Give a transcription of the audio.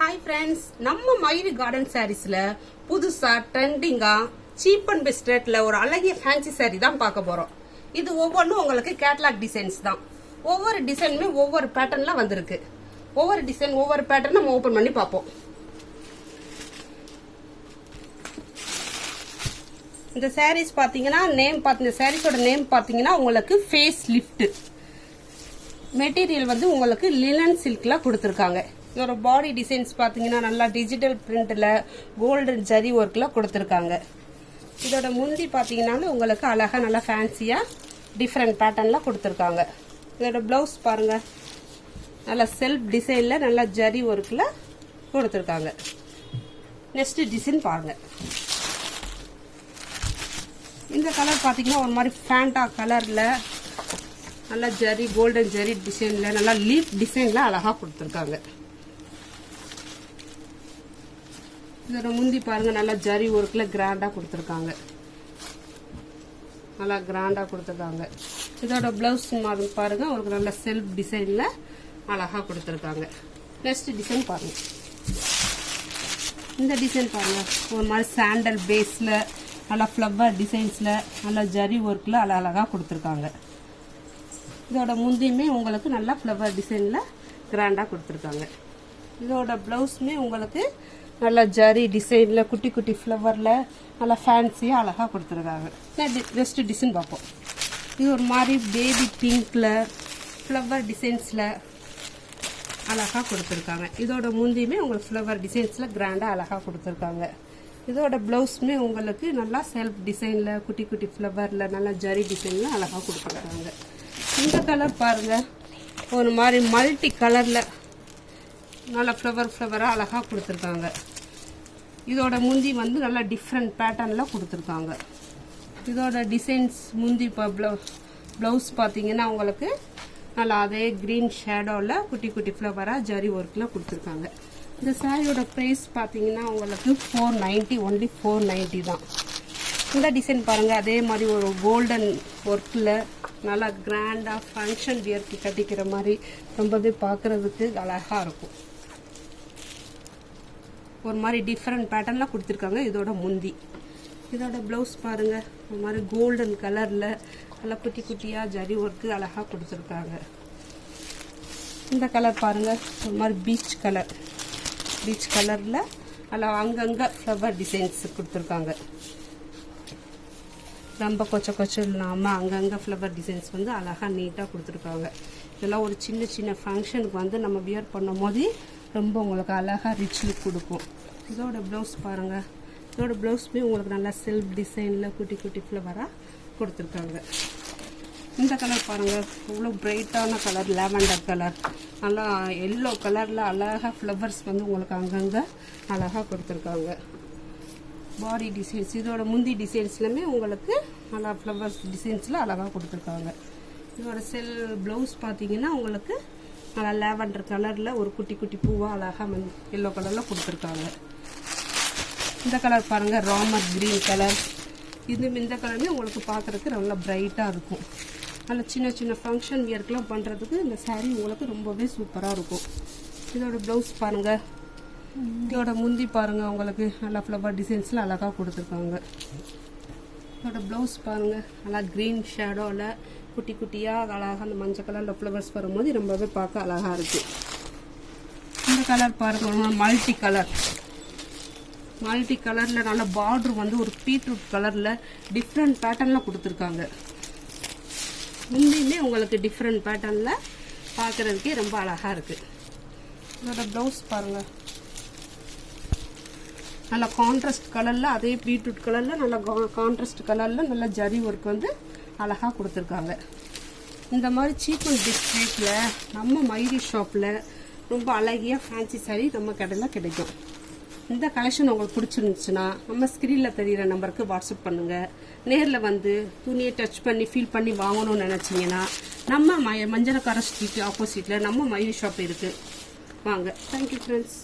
Hi friends, நம்ம Mayuri garden சாரீஸ்ல புதுசா ட்ரெண்டிங்கா cheap and best ரேட்ல ஒரு அழகிய ஃபேன்சி சாரி தான் பார்க்க போறோம். இது ஒவ்வொன்றும் உங்களுக்கு கேட்லாக் டிசைன்ஸ் தான். ஒவ்வொரு டிசைனுமே ஒவ்வொரு பேட்டர்ன்ல வந்திருக்கு. ஒவ்வொரு டிசைன் ஒவ்வொரு பேட்டர்ன் நம்ம ஓபன் பண்ணி பார்ப்போம். இந்த சாரீஸ் பாத்தீங்கன்னா இந்த சாரீஸோட நேம் பாத்தீங்கன்னா உங்களுக்கு ஃபேஸ் லிஃப்ட். மெட்டீரியல் வந்து உங்களுக்கு லினன் சில்க்ல கொடுத்துருக்காங்க. இதோட பாடி டிசைன்ஸ் பாத்தீங்கன்னா நல்லா டிஜிட்டல் பிரிண்ட்ல கோல்டன் ஜரி ஒர்க்ல கொடுத்துருக்காங்க. இதோட முந்தி பாத்தீங்கன்னா உங்களுக்கு அழகா நல்லா ஃபேன்சியா டிஃப்ரெண்ட் பேட்டர்ன்ல கொடுத்துருக்காங்க. இதோட பிளவுஸ் பாருங்க, நல்லா செல்ஃப் டிசைன்ல நல்லா ஜரி ஒர்க்ல கொடுத்துருக்காங்க. நெக்ஸ்ட் டிசைன் பாருங்க. இந்த கலர் பாத்தீங்கன்னா ஒரு மாதிரி ஃபேண்டா கலர்ல நல்லா ஜரி கோல்டன் ஜரி டிசைன்ல நல்லா லீஃப் டிசைன்ல அழகா கொடுத்துருக்காங்க. இதோட முந்தி பாருங்க, நல்லா ஜரி ஒர்க்ல கிராண்டா கொடுத்துருக்காங்க. நல்லா கிராண்டா கொடுத்துருக்காங்க. இதோட பிளவுஸ் பாருங்க, ஒரு நல்ல செல்ஃப் டிசைன்ல அழகா கொடுத்துருக்காங்க. நெக்ஸ்ட் டிசைன் பாருங்க. இந்த டிசைன் பாருங்க, ஒரு மாதிரி சாண்டல் பேஸ்ல நல்லா ஃப்ளவர் டிசைன்ஸ்ல நல்லா ஜரி ஒர்க்ல அழகா கொடுத்துருக்காங்க. இதோட முந்தியுமே உங்களுக்கு நல்லா ஃப்ளவர் டிசைன்ல கிராண்டா கொடுத்துருக்காங்க. இதோட பிளவுஸ்மே உங்களுக்கு நல்லா ஜரி டிசைன்ல குட்டி குட்டி ஃப்ளவர்ல நல்லா ஃபேன்சியா அழகா கொடுத்துருக்காங்க. நெக்ஸ்ட் டிசைன் பார்ப்போம். இது ஒரு மாதிரி பேபி பிங்க்ல ஃப்ளவர் டிசைன்ஸ்ல அழகா கொடுத்துருக்காங்க. இதோட முந்தியுமே உங்களுக்கு ஃப்ளவர் டிசைன்ஸ்ல கிராண்டா அழகா கொடுத்துருக்காங்க. இதோட பிளவுஸ்மே உங்களுக்கு நல்லா செல்ஃப் டிசைன்ல குட்டி குட்டி ஃப்ளவர்ல நல்லா ஜரி டிசைன்ல அழகா கொடுத்துருக்காங்க. இந்த கலர் பாருங்க, ஒரு மாதிரி மல்டி கலர்ல நல்லா ஃப்ளவரா அழகா கொடுத்துருக்காங்க. இதோட முந்தி வந்து நல்லா டிஃப்ரெண்ட் பேட்டர்ன்ல கொடுத்துருக்காங்க. இதோட டிசைன்ஸ் முந்தி பிளவுஸ் பார்த்தீங்கன்னா உங்களுக்கு நல்லா அதே கிரீன் ஷேடோல குட்டி குட்டி ஃப்ளவரா ஜரி ஒர்க்ல கொடுத்துருக்காங்க. இந்த சாரியோட பிரைஸ் பார்த்தீங்கன்னா உங்களுக்கு 490, ஒன்லி 490 தான். இந்த டிசைன் பாருங்க, அதே மாதிரி ஒரு கோல்டன் ஒர்க்ல நல்லா கிராண்டா ஃபங்க்ஷன் வியர்க்கு கட்டிக்கிற மாதிரி ரொம்பவே பார்க்கறதுக்கு அழகா இருக்கும். ஒரு மாதிரி டிஃப்ரெண்ட் பேட்டர்ன்ல கொடுத்துருக்காங்க. இதோட முந்தி, இதோட பிளவுஸ் பாருங்க, ஒரு மாதிரி கோல்டன் கலர்ல நல்லா குட்டி குட்டியா ஜரி ஒர்க்கு அழகா கொடுத்துருக்காங்க. இந்த கலர் பாருங்க, ஒரு மாதிரி பீச் கலர்ல நல்லா அங்கங்க ஃப்ளவர் டிசைன்ஸ் கொடுத்துருக்காங்க. ரொம்ப கொச்சம் இல்லாமல் அங்கங்கே ஃப்ளவர் டிசைன்ஸ் வந்து அழகாக நீட்டாக கொடுத்துருக்காங்க. இதெல்லாம் ஒரு சின்ன சின்ன ஃபங்க்ஷனுக்கு வந்து நம்ம வியர் பண்ணும் போது ரொம்ப உங்களுக்கு அழகாக ரிச் லுக் கொடுக்கும். இதோட ப்ளவுஸ் பாருங்கள், இதோட ப்ளவுஸ்மே உங்களுக்கு நல்லா செல்ஃப் டிசைனில் குட்டி குட்டி ஃப்ளவராக கொடுத்துருக்காங்க. இந்த கலர் பாருங்கள், இவ்வளோ பிரைட்டான கலர், லாவெண்டர் கலர், நல்லா எல்லோ கலரில் அழகாக ஃப்ளவர்ஸ் வந்து உங்களுக்கு அங்கங்கே அழகாக கொடுத்துருக்காங்க. பாடி டிசைன்ஸ், இதோட முந்தி டிசைன்ஸ்லுமே உங்களுக்கு நல்லா ஃப்ளவர்ஸ் டிசைன்ஸில் அழகாக கொடுத்துருக்காங்க. இதோட ப்ளவுஸ் பார்த்தீங்கன்னா உங்களுக்கு நல்லா லாவெண்டர் கலரில் ஒரு குட்டி குட்டி பூவாக அழகாக எல்லோ கலரில் கொடுத்துருக்காங்க. இந்த கலர் பாருங்கள், ராமர் கிரீன் கலர். இந்த கலருமே உங்களுக்கு பார்க்குறதுக்கு நல்லா பிரைட்டாக இருக்கும். நல்லா சின்ன சின்ன ஃபங்க்ஷன் வியர்க்கெலாம் பண்ணுறதுக்கு இந்த சாரீ உங்களுக்கு ரொம்பவே சூப்பராக இருக்கும். இதோட ப்ளவுஸ் பாருங்கள், இதோட முந்தி பாருங்க, உங்களுக்கு நல்லா ஃப்ளவர் டிசைன்ஸ்ல அழகா கொடுத்துருக்காங்க. இதோட பிளவுஸ் பாருங்க, நல்லா கிரீன் ஷேடோல குட்டி குட்டியா அழகா அந்த மஞ்சள் கலர்ல ஃப்ளவர்ஸ் வரும்போது ரொம்பவே பார்க்க அழகா இருக்கு. இந்த கலர் பாருங்க, மல்டி கலர்ல நல்ல பார்டர் வந்து ஒரு பீட்ரூட் கலர்ல டிஃப்ரெண்ட் பேட்டர்ன்ல கொடுத்துருக்காங்க. முந்தியுமே உங்களுக்கு டிஃப்ரெண்ட் பேட்டர்ன்ல பார்க்கறதுக்கே ரொம்ப அழகா இருக்கு. இதோட பிளவுஸ் பாருங்க, நல்லா கான்ட்ராஸ்ட் கலர்ல, அதே பீட்ரூட் கலர்ல நல்லா கான்ட்ராஸ்ட் கலர்ல நல்லா ஜரி ஒர்க் வந்து அழகா கொடுத்துருக்காங்க. இந்த மாதிரி சீப் அண்ட் பெஸ்ட் ரேட்ல நம்ம மயூரி ஷாப்ல ரொம்ப அழகிய ஃபேன்சி சாரி நம்ம கடையில் கிடைக்கும். இந்த கலெக்ஷன் உங்களுக்கு பிடிச்சிருந்துச்சுன்னா நம்ம ஸ்கிரீன்ல தெரியிற நம்பருக்கு வாட்ஸ்அப் பண்ணுங்க. நேரில் வந்து துணியை டச் பண்ணி ஃபீல் பண்ணி வாங்கணும்னு நினைச்சீங்கன்னா நம்ம மஞ்சளக்கார ஸ்ட்ரீட் ஆப்போசிட்ல நம்ம மயூரி ஷாப் இருக்கு. வாங்க. Thank you friends.